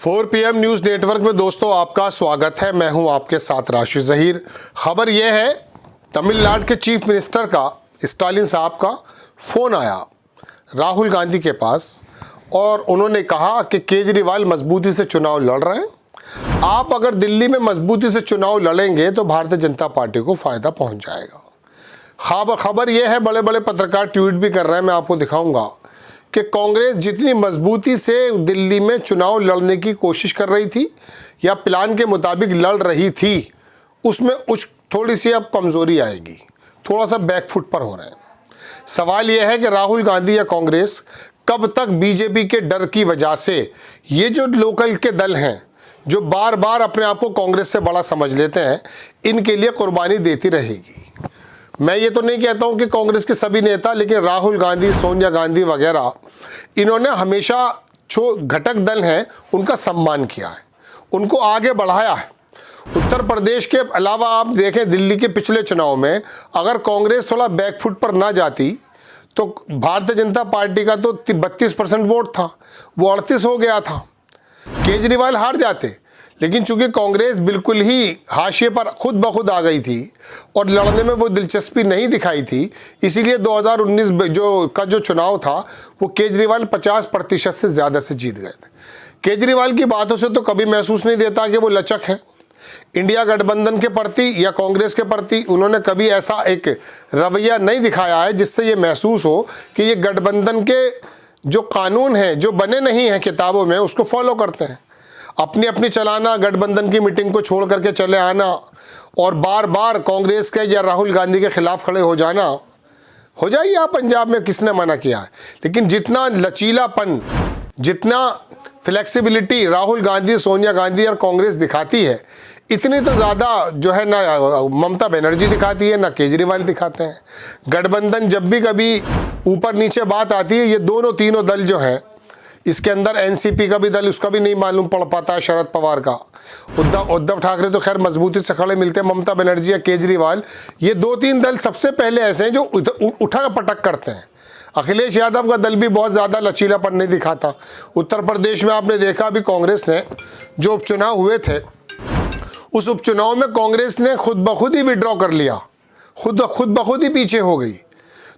4 PM news network में दोस्तों आपका स्वागत है। मैं हूं आपके साथ राशिद ज़हीर। खबर यह है, तमिलनाडु के चीफ मिनिस्टर का स्टालिन साहब का फ़ोन आया राहुल गांधी के पास और उन्होंने कहा कि केजरीवाल मजबूती से चुनाव लड़ रहे हैं। आप अगर दिल्ली में मजबूती से चुनाव लड़ेंगे तो भारतीय जनता पार्टी को फ़ायदा पहुँच जाएगा। खबर यह है, बड़े बड़े पत्रकार ट्वीट भी कर रहे हैं, मैं आपको दिखाऊंगा कि कांग्रेस जितनी मजबूती से दिल्ली में चुनाव लड़ने की कोशिश कर रही थी या प्लान के मुताबिक लड़ रही थी, उसमें थोड़ी सी अब कमज़ोरी आएगी, थोड़ा सा बैकफुट पर हो रहे हैं। सवाल यह है कि राहुल गांधी या कांग्रेस कब तक बीजेपी के डर की वजह से ये जो लोकल के दल हैं जो बार बार अपने आप को कांग्रेस से बड़ा समझ लेते हैं, इनके लिए कुर्बानी देती रहेगी। मैं ये तो नहीं कहता हूँ कि कांग्रेस के सभी नेता, लेकिन राहुल गांधी, सोनिया गांधी वगैरह, इन्होंने हमेशा जो घटक दल हैं उनका सम्मान किया है, उनको आगे बढ़ाया है। उत्तर प्रदेश के अलावा आप देखें, दिल्ली के पिछले चुनाव में अगर कांग्रेस थोड़ा बैकफुट पर ना जाती तो भारतीय जनता पार्टी का तो 32% वोट था, वो 38 हो गया था। केजरीवाल हार जाते, लेकिन चूंकि कांग्रेस बिल्कुल ही हाशिए पर खुद ब खुद आ गई थी और लड़ने में वो दिलचस्पी नहीं दिखाई थी, इसीलिए 2019 जो चुनाव था वो केजरीवाल 50% से ज़्यादा से जीत गए थे। केजरीवाल की बातों से तो कभी महसूस नहीं देता कि वो लचक है। इंडिया गठबंधन के प्रति या कांग्रेस के प्रति उन्होंने कभी ऐसा एक रवैया नहीं दिखाया है जिससे ये महसूस हो कि ये गठबंधन के जो कानून हैं, जो बने नहीं हैं किताबों में, उसको फॉलो करते हैं। अपनी अपनी चलाना, गठबंधन की मीटिंग को छोड़ करके चले आना और बार बार कांग्रेस के या राहुल गांधी के खिलाफ खड़े हो जाना। हो जाइए आप, पंजाब में किसने मना किया है, लेकिन जितना लचीलापन, जितना फ्लेक्सिबिलिटी राहुल गांधी, सोनिया गांधी और कांग्रेस दिखाती है, इतनी तो ज़्यादा जो है ना ममता बनर्जी दिखाती है, ना केजरीवाल दिखाते हैं। गठबंधन जब भी कभी ऊपर नीचे बात आती है, ये दोनों तीनों दल जो हैं, इसके अंदर एनसीपी का भी दल, उसका भी नहीं मालूम पड़ पाता है, शरद पवार का, उद्धव ठाकरे तो खैर मजबूती से खड़े मिलते हैं, ममता बनर्जी या केजरीवाल, ये 2-3 दल सबसे पहले ऐसे हैं जो उठा पटक करते हैं। अखिलेश यादव का दल भी बहुत ज़्यादा लचीलापन नहीं दिखाता। उत्तर प्रदेश में आपने देखा, अभी कांग्रेस ने जो उपचुनाव हुए थे, उस उपचुनाव में कांग्रेस ने खुद ब खुद ही विड्रॉ कर लिया, खुद ब खुद ही पीछे हो गई।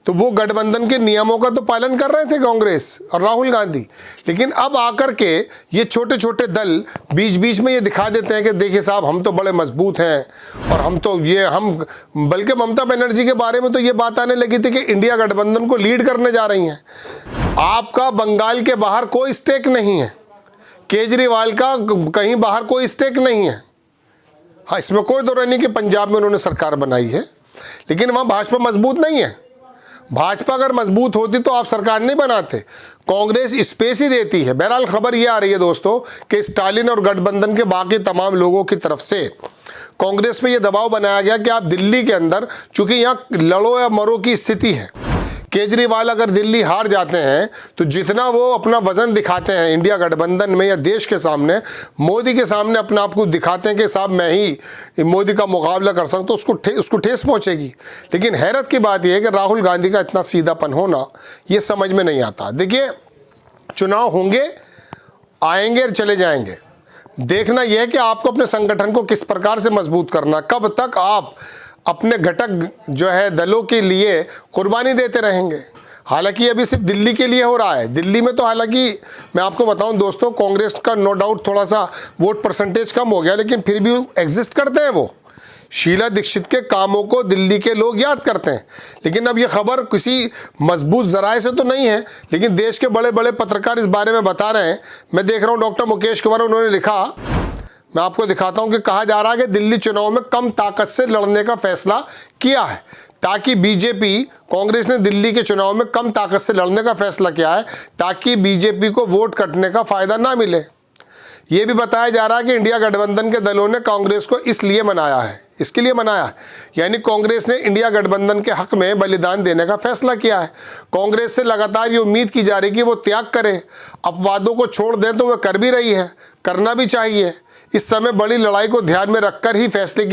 तो वो गठबंधन के नियमों का तो पालन कर रहे थे कांग्रेस और राहुल गांधी, लेकिन अब आकर के ये छोटे छोटे दल बीच बीच में ये दिखा देते हैं कि देखिए साहब, हम तो बड़े मजबूत हैं और हम बल्कि ममता बनर्जी के बारे में तो ये बात आने लगी थी कि इंडिया गठबंधन को लीड करने जा रही हैं। आपका बंगाल के बाहर कोई स्टेक नहीं है, केजरीवाल का कहीं बाहर कोई स्टेक नहीं है। हाँ, इसमें कोई दो नहीं कि पंजाब में उन्होंने सरकार बनाई है, लेकिन वहाँ भाजपा मजबूत नहीं है। भाजपा अगर मजबूत होती तो आप सरकार नहीं बनाते, कांग्रेस स्पेस ही देती है। बहरहाल खबर ये आ रही है दोस्तों कि स्टालिन और गठबंधन के बाकी तमाम लोगों की तरफ से कांग्रेस पे ये दबाव बनाया गया कि आप दिल्ली के अंदर, चूंकि यहाँ लड़ो या मरो की स्थिति है, केजरीवाल अगर दिल्ली हार जाते हैं तो जितना वो अपना वजन दिखाते हैं इंडिया गठबंधन में या देश के सामने, मोदी के सामने अपना आप को दिखाते हैं कि साहब मैं ही मोदी का मुकाबला कर सकता हूँ, तो उसको ठेस पहुँचेगी। लेकिन हैरत की बात यह है कि राहुल गांधी का इतना सीधापन होना ये समझ में नहीं आता। देखिए, चुनाव होंगे, आएंगे और चले जाएंगे। देखना यह है कि आपको अपने संगठन को किस प्रकार से मजबूत करना, कब तक आप अपने घटक जो है दलों के लिए कुर्बानी देते रहेंगे। हालांकि अभी सिर्फ दिल्ली के लिए हो रहा है। दिल्ली में तो हालांकि मैं आपको बताऊं दोस्तों, कांग्रेस का नो डाउट थोड़ा सा वोट परसेंटेज कम हो गया, लेकिन फिर भी एग्जिस्ट करते हैं। वो शीला दीक्षित के कामों को दिल्ली के लोग याद करते हैं। लेकिन अब ये खबर किसी मजबूत जराए से तो नहीं है, लेकिन देश के बड़े बड़े पत्रकार इस बारे में बता रहे हैं। मैं देख रहा हूँ डॉक्टर मुकेश कुमार, उन्होंने लिखा, मैं आपको दिखाता हूं कि कहा जा रहा है कि दिल्ली चुनाव में कम ताकत से लड़ने का फैसला किया है, ताकि बीजेपी, कांग्रेस ने दिल्ली के चुनाव में कम ताकत से लड़ने का फैसला किया है ताकि बीजेपी को वोट कटने का फायदा ना मिले। यह भी बताया जा रहा है कि इंडिया गठबंधन के दलों ने कांग्रेस को इसलिए मनाया है, इसके लिए मनाया है, यानी कांग्रेस ने इंडिया गठबंधन के हक में बलिदान देने का फैसला किया है। कांग्रेस से लगातार ये उम्मीद की जा रही है कि वो त्याग करे, अपवादों को छोड़ दें, तो वह कर भी रही है, करना भी चाहिए। इस समय बड़ी लड़ाई को ध्यान में रखकर ही फैसले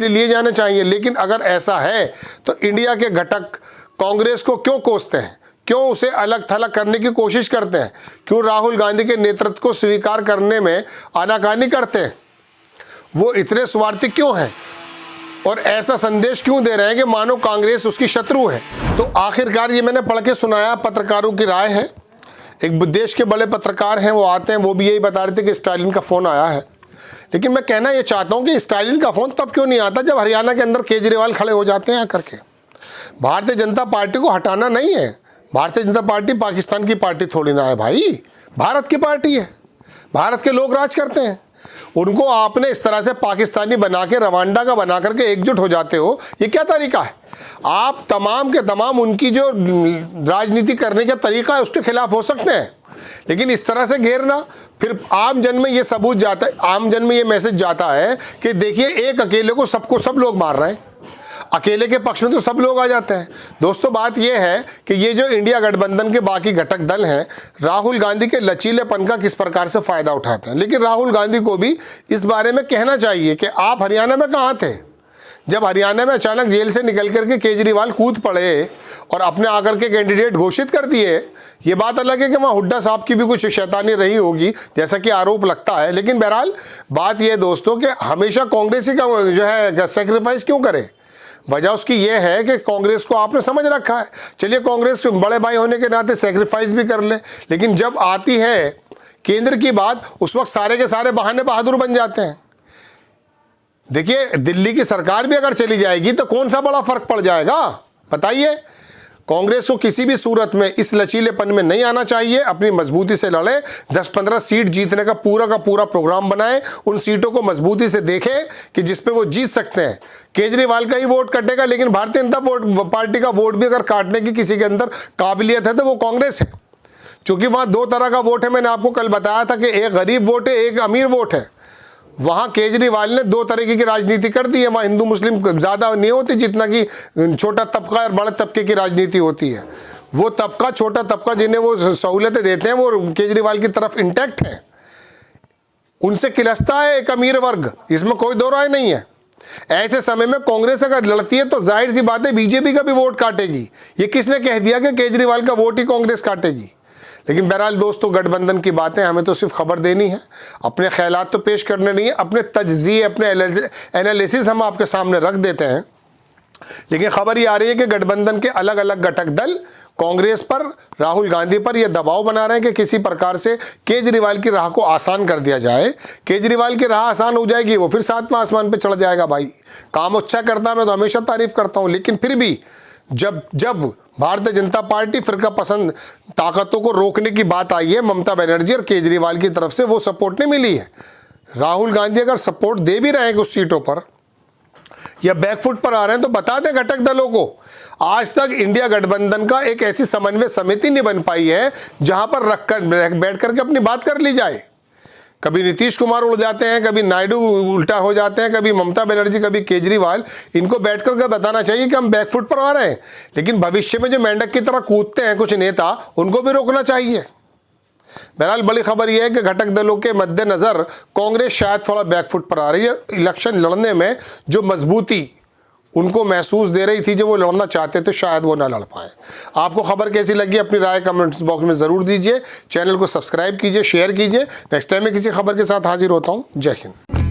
लिए जाने चाहिए। लेकिन अगर ऐसा है तो इंडिया के घटक कांग्रेस को क्यों कोसते हैं, क्यों उसे अलग थलग करने की कोशिश करते हैं? क्यों राहुल गांधी के नेतृत्व को स्वीकार करने में आनाकानी करते हैं? वो इतने स्वार्थी क्यों हैं और ऐसा संदेश क्यों दे रहे हैं कि मानो कांग्रेस उसकी शत्रु है? तो आखिरकार ये मैंने पढ़ के सुनाया, पत्रकारों की राय है। एक देश के बड़े पत्रकार हैं, वो आते हैं, वो भी यही बता रहे थे कि स्टालिन का फ़ोन आया है। लेकिन मैं कहना ये चाहता हूँ कि स्टालिन का फ़ोन तब क्यों नहीं आता जब हरियाणा के अंदर केजरीवाल खड़े हो जाते हैं आकर के। भारतीय जनता पार्टी को हटाना नहीं है। भारतीय जनता पार्टी पाकिस्तान की पार्टी थोड़ी ना है भाई, भारत की पार्टी है। भारत के लोग राज करते हैं। उनको आपने इस तरह से पाकिस्तानी बना के, रवांडा का बना करके एकजुट हो जाते हो, ये क्या तरीका है? आप तमाम के तमाम उनकी जो राजनीति करने का तरीका है उसके खिलाफ हो सकते हैं, लेकिन इस तरह से घेरना, फिर आम जन में ये सबूत जाता है, आम जन में ये मैसेज जाता है कि देखिए एक अकेले को सब लोग मार रहे हैं, अकेले के पक्ष में तो सब लोग आ जाते हैं। दोस्तों बात यह है कि ये जो इंडिया गठबंधन के बाकी घटक दल हैं, राहुल गांधी के लचीलेपन का किस प्रकार से फ़ायदा उठाते हैं। लेकिन राहुल गांधी को भी इस बारे में कहना चाहिए कि आप हरियाणा में कहाँ थे जब हरियाणा में अचानक जेल से निकल करके केजरीवाल कूद पड़े और अपने आकर के कैंडिडेट घोषित कर दिए। ये बात अलग है कि वहाँ हुड्डा साहब की भी कुछ शैतानी रही होगी, जैसा कि आरोप लगता है। लेकिन बहरहाल बात यह दोस्तों कि हमेशा कांग्रेस ही का जो है सेक्रीफाइस क्यों करे? वजह उसकी ये है कि कांग्रेस को आपने समझ रखा है। चलिए कांग्रेस के बड़े भाई होने के नाते सेक्रीफाइस भी कर ले, लेकिन जब आती है केंद्र की बात, उस वक्त सारे के सारे बहाने बहादुर बन जाते हैं। देखिए दिल्ली की सरकार भी अगर चली जाएगी तो कौन सा बड़ा फर्क पड़ जाएगा बताइए? कांग्रेस को किसी भी सूरत में इस लचीलेपन में नहीं आना चाहिए। अपनी मजबूती से लड़े, 10-15 सीट जीतने का पूरा प्रोग्राम बनाए, उन सीटों को मजबूती से देखें कि जिस पे वो जीत सकते हैं। केजरीवाल का ही वोट कटेगा, लेकिन भारतीय जनता पार्टी का वोट भी अगर काटने की किसी के अंदर काबिलियत है तो वो कांग्रेस है। चूंकि वहाँ दो तरह का वोट है, मैंने आपको कल बताया था कि एक गरीब वोट है, एक अमीर वोट है। वहाँ केजरीवाल ने दो तरीके की राजनीति कर दी है। वहाँ हिंदू मुस्लिम ज़्यादा नहीं होती जितना कि छोटा तबका और बड़े तबके की राजनीति होती है। वो तबका, छोटा तबका जिन्हें वो सहूलतें देते हैं, वो केजरीवाल की तरफ इंटैक्ट है। उनसे खिलस्ता है एक अमीर वर्ग, इसमें कोई दो राय नहीं है। ऐसे समय में कांग्रेस अगर लड़ती है तो जाहिर सी बात है बीजेपी का भी वोट काटेगी। ये किसने कह दिया कि केजरीवाल का वोट ही कांग्रेस काटेगी? लेकिन बहरहाल दोस्तों गठबंधन की बातें हमें तो सिर्फ खबर देनी है, अपने ख्यालात तो पेश करने नहीं है, अपने तज्जिए, अपने एनालिसिस हम आपके सामने रख देते हैं। लेकिन खबर ये आ रही है कि गठबंधन के अलग अलग घटक दल कांग्रेस पर, राहुल गांधी पर यह दबाव बना रहे हैं कि किसी प्रकार से केजरीवाल की राह को आसान कर दिया जाए। केजरीवाल की राह आसान हो जाएगी, वो फिर 7वां आसमान पे चढ़ जाएगा। भाई काम अच्छा करता है, मैं तो हमेशा तारीफ करता हूँ, लेकिन फिर भी जब भारतीय जनता पार्टी फिरका पसंद ताकतों को रोकने की बात आई है, ममता बनर्जी और केजरीवाल की तरफ से वो सपोर्ट नहीं मिली है। राहुल गांधी अगर सपोर्ट दे भी रहे हैं कुछ सीटों पर या बैकफुट पर आ रहे हैं तो बता दें घटक दलों को, आज तक इंडिया गठबंधन का एक ऐसी समन्वय समिति नहीं बन पाई है जहां पर बैठ करके अपनी बात कर ली जाए। कभी नीतीश कुमार उड़ जाते हैं, कभी नायडू उल्टा हो जाते हैं, कभी ममता बनर्जी, कभी केजरीवाल। इनको बैठ करके बताना चाहिए कि हम बैकफुट पर आ रहे हैं। लेकिन भविष्य में जो मेंढक की तरह कूदते हैं कुछ नेता, उनको भी रोकना चाहिए। बहरहाल बड़ी खबर यह है कि घटक दलों के मद्देनजर कांग्रेस शायद थोड़ा बैकफुट पर आ रही है। इलेक्शन लड़ने में जो मजबूती उनको महसूस दे रही थी, जो वो लड़ना चाहते थे, शायद वो ना लड़ पाए। आपको खबर कैसी लगी अपनी राय कमेंट्स बॉक्स में ज़रूर दीजिए। चैनल को सब्सक्राइब कीजिए, शेयर कीजिए। नेक्स्ट टाइम मैं किसी खबर के साथ हाजिर होता हूँ। जय हिंद।